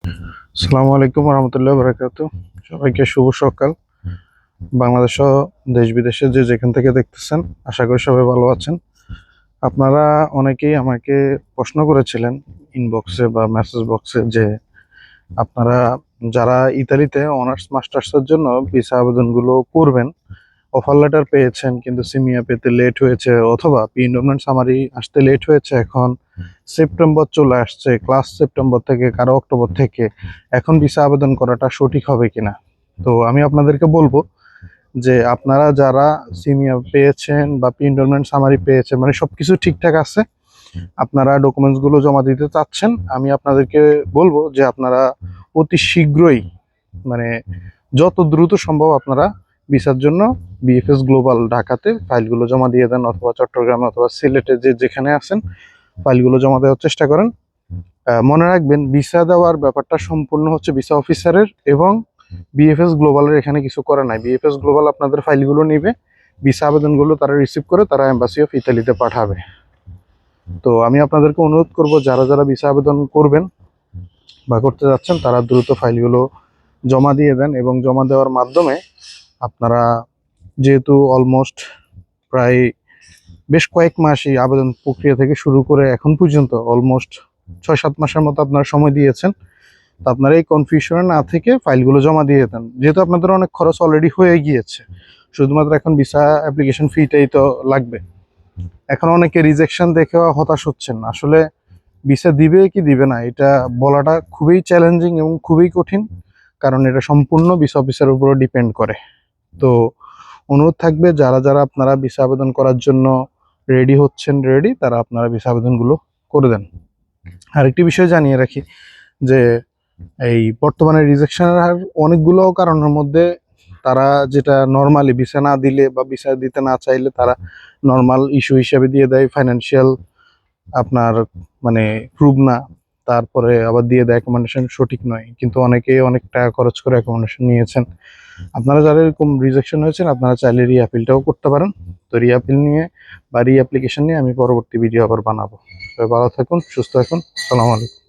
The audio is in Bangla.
আসসালামু আলাইকুম রহমতুল্লাহ বারাকাতু। সবাইকে শুভ সকাল। বাংলাদেশ সহ দেশ বিদেশে যে যেখান থেকে দেখতেছেন, আশা করি সবাই ভালো আছেন। আপনারা অনেকেই আমাকে প্রশ্ন করেছিলেন ইনবক্সে বা মেসেজ বক্সে যে আপনারা যারা ইতালিতে অনার্স মাস্টার্সের জন্য ভিসা আবেদনগুলো করবেন, অফার লেটার পেয়েছেন কিন্তু সিমিয়া পেতে লেট হয়েছে, অথবা প্রি-এনরোলমেন্ট সামারি আসতে লেট হয়েছে, এখন সেপ্টেম্বর চলে আসছে, ক্লাস সেপ্টেম্বর থেকে কারো অক্টোবর থেকে, এখন ভিসা আবেদন করাটা সঠিক হবে কিনা। তো আমি আপনাদেরকে বলবো যে আপনারা যারা সিমিয়া পেয়েছেন বা প্রি-এনরোলমেন্ট সামারি পেয়েছেন, মানে সবকিছু ঠিকঠাক আছে, আপনারা ডকুমেন্টসগুলো জমা দিতে চাচ্ছেন, আমি আপনাদেরকে বলবো যে আপনারা অতি শীঘ্রই, মানে যত দ্রুত সম্ভব আপনারা ভিসার জন্য বিএফএস গ্লোবাল ঢাকাতে ফাইলগুলো জমা দিয়ে দেন, অথবা চট্টগ্রামে অথবা সিলেটে যে যেখানে আছেন ফাইলগুলো জমা দেওয়ার চেষ্টা করেন। মনে রাখবেন, ভিসা দেওয়ার ব্যাপারটা সম্পূর্ণ হচ্ছে ভিসা অফিসারের, এবং বিএফএস গ্লোবালের এখানে কিছু করে নাই। বিএফএস গ্লোবাল আপনাদের ফাইলগুলো নিবে, ভিসা আবেদনগুলো তারা রিসিভ করে তারা এম্বাসি অফ ইতালিতে পাঠাবে। তো আমি আপনাদেরকে অনুরোধ করব, যারা যারা ভিসা আবেদন করবেন বা করতে যাচ্ছেন, তারা দ্রুত ফাইলগুলো জমা দিয়ে দেন, এবং জমা দেওয়ার মাধ্যমে আপনারা, যেহেতু অলমোস্ট প্রায় বেশ কয়েক মাসই আবেদন প্রক্রিয়া থেকে শুরু করে এখন পর্যন্ত অলমোস্ট 6-7 মাসের মতো আপনারা সময় দিয়েছেন, তো আপনারা এই কনফিউশনে না থেকে ফাইলগুলো জমা দিয়ে দেন। যেহেতু আপনাদের অনেক খরচ অলরেডি হয়ে গিয়েছে, শুধুমাত্র এখন ভিসা অ্যাপ্লিকেশন ফিটাই তো লাগবে। এখন অনেকে রিজেকশন দেখে হতাশ হচ্ছেন। আসলে ভিসা দিবে কি দিবে না এটা বলাটা খুবই চ্যালেঞ্জিং এবং খুবই কঠিন, কারণ এটা সম্পূর্ণ ভিসা অফিসারের উপর ডিপেন্ড করে। তো অনুরোধ থাকবে, যারা যারা আপনারা ভিসা আবেদন করার জন্য রেডি, তারা আপনারা ভিসা আবেদনগুলো করে দেন। আরেকটি বিষয় জানিয়ে রাখি যে এই বর্তমানে রিজেকশনের হার অনেকগুলো কারণের মধ্যে, তারা যেটা নর্মালি ভিসা না দিলে বা ভিসা দিতে না চাইলে তারা নর্মাল ইস্যু হিসেবে দিয়ে দেয়, ফাইন্যান্সিয়াল আপনার মানে প্রুভ না, তারপরে আবার দিয়ে দেয় অ্যাকোমোডেশন সঠিক নয়, কিন্তু অনেকে অনেক টাকা খরচ করে অ্যাকোমোডেশন নিয়েছেন। আপনারা যারা এরকম রিজেকশন হয়েছেন, আপনারা চাইলে রিঅ্যাপিলটাও করতে পারেন। তো রিঅ্যাপিল নিয়ে বা রিঅ্যাপ্লিকেশন নিয়ে আমি পরবর্তী ভিডিও আবার বানাবো। সবাই ভালো থাকুন, সুস্থ থাকুন। আসসালামু আলাইকুম।